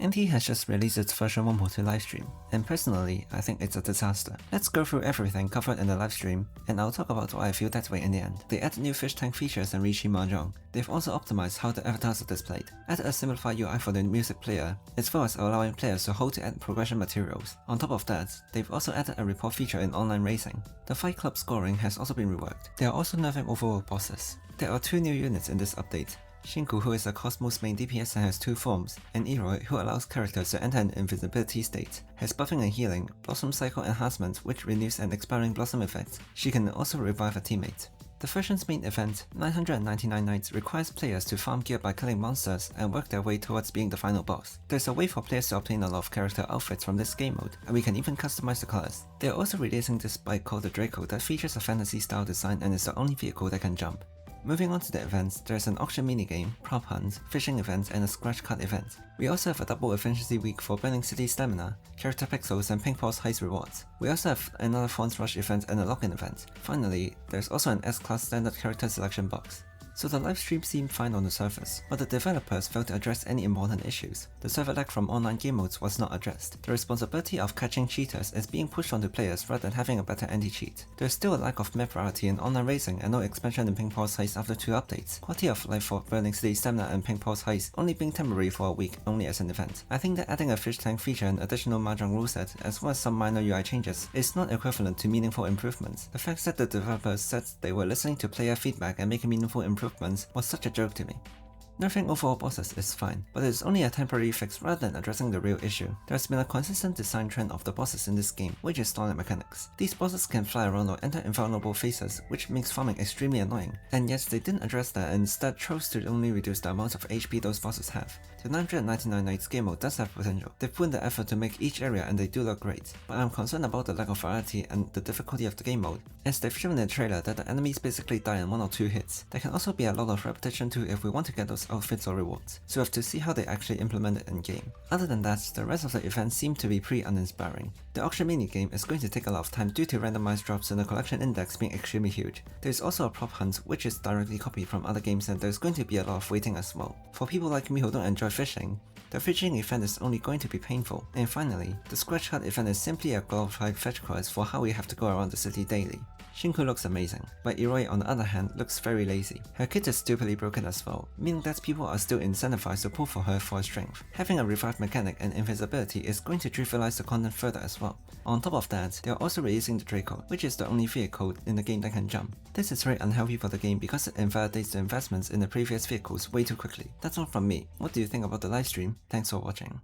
NTE has just released its version 1.2 Livestream, and personally, I think it's a disaster. Let's go through everything covered in the livestream, and I'll talk about why I feel that way in the end. They added new fish tank features and Rishi Mahjong. They've also optimized how the avatars are displayed, added a simplified UI for the music player, as well as allowing players to hold to add progression materials. On top of that, they've also added a report feature in online racing. The Fight Club scoring has also been reworked. They are also nerfing overworld bosses. There are 2 new units in this update. Shinku, who is a Cosmos main DPS and has 2 forms, and Eroi, who allows characters to enter an invisibility state, has buffing and healing, Blossom Cycle enhancement which renews an expiring Blossom effect. She can also revive a teammate. The version's main event, 999 Nights, requires players to farm gear by killing monsters and work their way towards being the final boss. There's a way for players to obtain a lot of character outfits from this game mode, and we can even customize the colors. They are also releasing this bike called the Draco that features a fantasy style design and is the only vehicle that can jump. Moving on to the events, there's an auction minigame, prop hunt, fishing event, and a scratch card event. We also have a double efficiency week for Burning City stamina, character pixels, and Pink Pulse heist rewards. We also have another Fonts Rush event and a lock-in event. Finally, there's also an S-Class standard character selection box. So the livestream seemed fine on the surface, but the developers failed to address any important issues. The server lag from online game modes was not addressed. The responsibility of catching cheaters is being pushed onto players rather than having a better anti-cheat. There's still a lack of map variety in online racing and no expansion in Pink Pulse Heist after 2 updates. Quality of life for Burning City Stamina and Pink Pulse Heist only being temporary for a week only as an event. I think that adding a fish tank feature and additional Mahjong rule set as well as some minor UI changes is not equivalent to meaningful improvements. The fact that the developers said they were listening to player feedback and making meaningful improvements was such a joke to me. Nerfing overall bosses is fine, but it is only a temporary fix rather than addressing the real issue. There has been a consistent design trend of the bosses in this game, which is stalling mechanics. These bosses can fly around or enter invulnerable phases, which makes farming extremely annoying, and yet they didn't address that and instead chose to only reduce the amount of HP those bosses have. The 999 Nights game mode does have potential. They've put in the effort to make each area and they do look great, but I'm concerned about the lack of variety and the difficulty of the game mode, as they've shown in the trailer that the enemies basically die in 1 or 2 hits. There can also be a lot of repetition too if we want to get those outfits or rewards, so we have to see how they actually implement it in game. Other than that, the rest of the events seem to be pretty uninspiring. The auction minigame is going to take a lot of time due to randomized drops and the collection index being extremely huge. There's also a prop hunt which is directly copied from other games and there's going to be a lot of waiting as well. For people like me who don't enjoy fishing, the fishing event is only going to be painful. And finally, the scratch card event is simply a glorified fetch quest for how we have to go around the city daily. Shinku looks amazing, but Eroi on the other hand looks very lazy. Her kit is stupidly broken as well, meaning that people are still incentivized to pull for her for her strength. Having a revived mechanic and invisibility is going to trivialize the content further as well. On top of that, they are also releasing the Draco, which is the only vehicle in the game that can jump. This is very unhealthy for the game because it invalidates the investments in the previous vehicles way too quickly. That's all from me. What do you think about the livestream? Thanks for watching.